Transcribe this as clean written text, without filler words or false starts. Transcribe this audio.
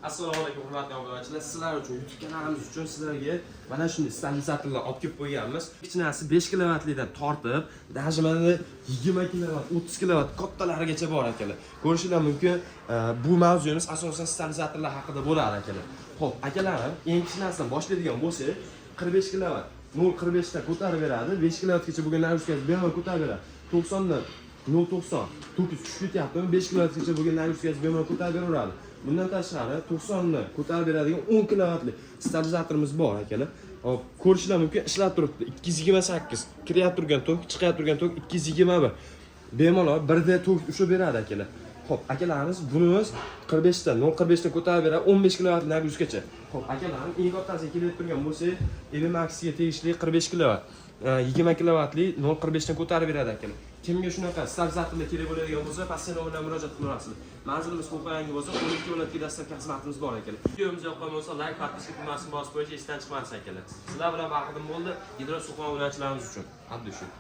Assalomu alaykum hurmatli obunachilar. Sizlar uchun YouTube kanalimiz uchun sizlarga mana shunday stabilizatorlar olib kelib qo'yganmiz. Ichinasi 5 kilovatlidan tortib, даже mana 20 kilovat, 30 kilovat kattalarigacha bor akalar. Ko'rishinglar mumkin. Bu mavzuyimiz asosan stabilizatorlar haqida bo'ladi akalar. Xo'p, akalarim, eng kichkinasidan boshlaydigan bo'lsak, 45 kilovat 0.45 dan ko'tarib beradi. 5 kilovatgacha bo'lgan nagruskasi bemalol ko'tarib beradi. 90 dan 0.90 to'kis tushib ketyaptimi? 5 kilovatgacha bo'lgan nagruskasi bemalol ko'tarib beraveradi. Bundan tashqari 90 ni ko'tarib beradigan 10 kilovatli stabilizatorimiz bor akalar. Hop, ko'rishinglar mumkin, ishlab turibdi. 228 kirib turgan tok, chiqib turgan tok 221. Bemalol birda tok ushib beradi akalar. Hop, akalarimiz bunimiz 45 dan 0.45 dan ko'tarib beradi 15 kilovatli nagruskacha. Hop, akalarim eng kattasi kelib turgan bo'lsa, Evimax'ga tegishli 45 kilovat. 20 kilovatli 0.45 dan ko'tarib beradi akalar. Kimga shunaqa stabilizatorlar kerak bo'ladigan bo'lsa, passiv bilan murojaat qilasizlar. Manzilimiz Qo'qonga bo'lsa, 12 kilovatli dastlabki xizmatimiz bor akalar. Videomiz yoqqan bo'lsa, like, podpiska tugmasini bosib qo'yish esdan chiqmasin akalar. Sizlar bilan vaqtim bo'ldi. Gidrosuqon obunachilarimiz uchun. Abdushuk.